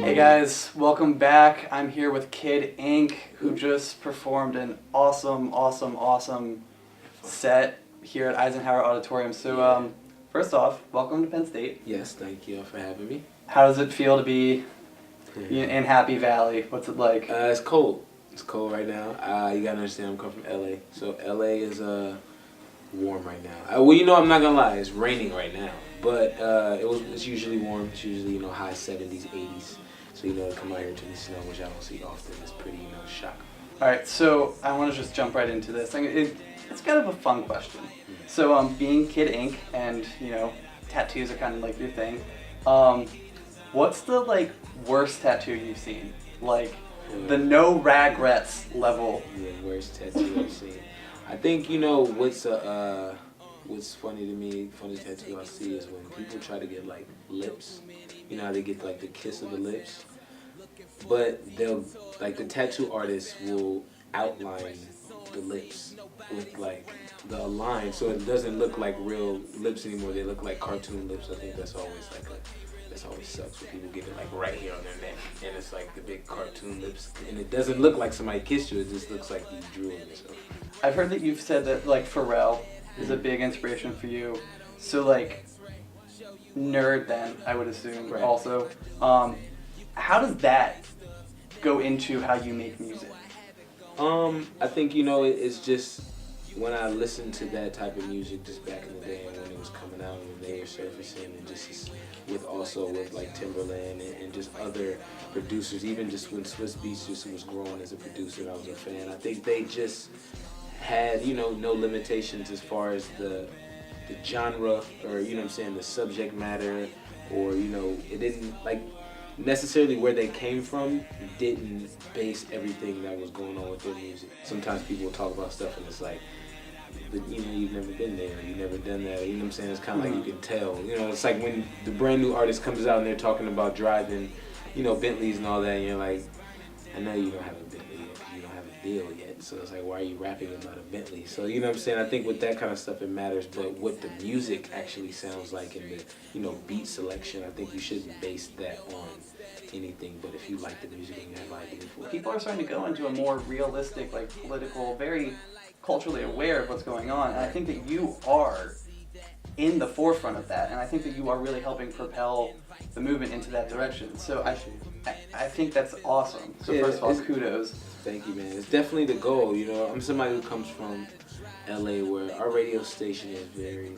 Hey guys, welcome back. I'm here with Kid Inc., who just performed an awesome set here at Eisenhower Auditorium. So, first off, welcome to Penn State. Yes, thank you for having me. How does it feel to be in Happy Valley? What's it like? It's cold. It's cold right now. You gotta understand, I'm coming from LA, so LA is warm right now. Well, I'm not gonna lie, it's raining right now, but it's usually warm. It's usually high 70s, 80s. So to come out here to the snow, which I don't see often, is pretty shocking. All right, so I want to just jump right into this. It's kind of a fun question. So, being Kid Inc. and tattoos are kind of like your thing. What's the worst tattoo you've seen? The no regrets level. Yeah, worst tattoo I've seen. I think what's funny to me, funny tattoo I see is when people try to get lips. How they get the kiss of the lips, but they'll the tattoo artist will outline the lips with the line, so it doesn't look like real lips anymore. They look like cartoon lips. I think that's always that's always sucks when people get it right here on their neck, and it's the big cartoon lips, and it doesn't look like somebody kissed you. It just looks like you drew it yourself. I've heard that you've said that Pharrell is a big inspiration for you. So nerd then, I would assume, right. Also. How does that go into how you make music? I think, it's just when I listened to that type of music just back in the day and when it was coming out and when they were surfacing, and just with Timberland and just other producers, even just when Swiss Beats just was growing as a producer and I was a fan, I think they just had, no limitations as far as the genre or the subject matter, or it didn't necessarily where they came from didn't base everything that was going on with their music. Sometimes people will talk about stuff and it's but you've never been there, you've never done that, it's kind of you can tell, it's like when the brand new artist comes out and they're talking about driving Bentleys and all that, and you're like, I know you don't have a Bentley yet because you don't have a deal yet, so it's why are you rapping about a Bentley? So I think with that kind of stuff it matters, but what the music actually sounds like and the beat selection, I think you shouldn't base that on anything, but if you like the music and you have ideas for it. People are starting to go into a more realistic, political, very culturally aware of what's going on, and I think that you are in the forefront of that, and I think that you are really helping propel the movement into that direction. So I think that's awesome. So yeah, first of all, kudos. Thank you, man. It's definitely the goal. I'm somebody who comes from LA where our radio station is very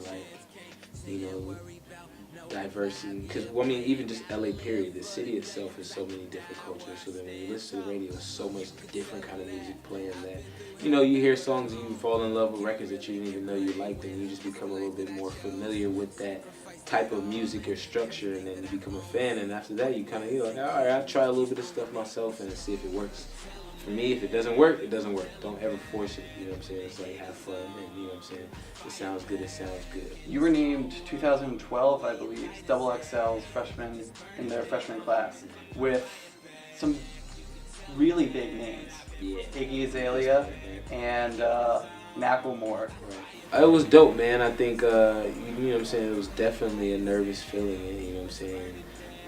diverse, because even just LA period, the city itself is so many different cultures, so that when you listen to the radio, there's so much different kind of music playing that you hear songs and you fall in love with records that you didn't even know you liked, and you just become a little bit more familiar with that type of music or structure, and then you become a fan, and after that you kind of all right, I'll try a little bit of stuff myself and see if it works. For me, if it doesn't work, it doesn't work. Don't ever force it, It's have fun, and it sounds good, it sounds good. You were named 2012, I believe, Double XL's freshman in their freshman class with some really big names. Yeah. Iggy Azalea and Macklemore. Right. It was dope, man. I think, it was definitely a nervous feeling,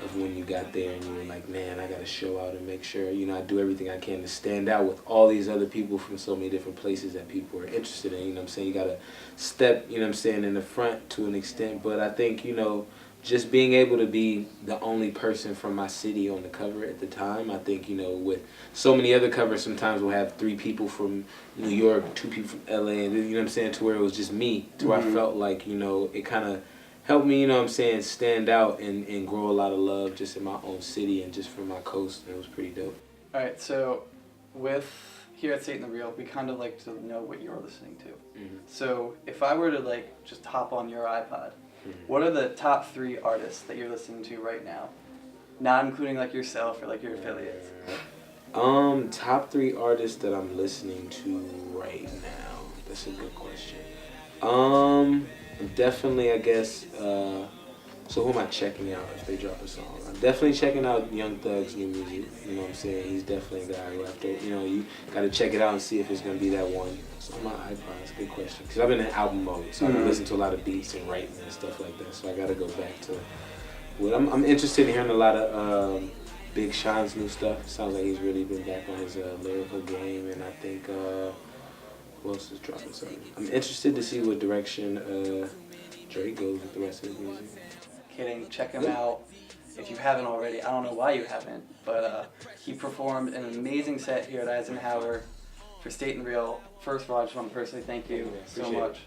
of when you got there and you were like, man, I got to show out and make sure, I do everything I can to stand out with all these other people from so many different places that people are interested in, You got to step, in the front to an extent. But I think, just being able to be the only person from my city on the cover at the time, I think, with so many other covers, sometimes we'll have 3 people from New York, 2 people from LA, and to where it was just me, to where I felt like, it kind of helped me, stand out and grow a lot of love just in my own city and just from my coast. And it was pretty dope. All right, so here at State in the Real, we kind of like to know what you're listening to. Mm-hmm. So if I were to just hop on your iPod, what are the top 3 artists that you're listening to right now? Not including yourself or your affiliates. Top 3 artists that I'm listening to right now. That's a good question. Definitely, I guess, So who am I checking out if they drop a song? I'm definitely checking out Young Thug's new music. You know what I'm saying? He's definitely a guy who have to, you got to check it out and see if it's going to be that one. So on my iPod, it's a good question. Because I've been in album mode, so I've been listening to a lot of beats and writing and stuff like that. So I got to go back to what I'm interested in hearing a lot of Big Sean's new stuff. Sounds like he's really been back on his lyrical game, and I think who else is dropping something? I'm interested to see what direction Drake goes with the rest of his music. Kidding, check him out if you haven't already. I don't know why you haven't, but he performed an amazing set here at Eisenhower for State and Real. First of all, I just want to personally thank you so much.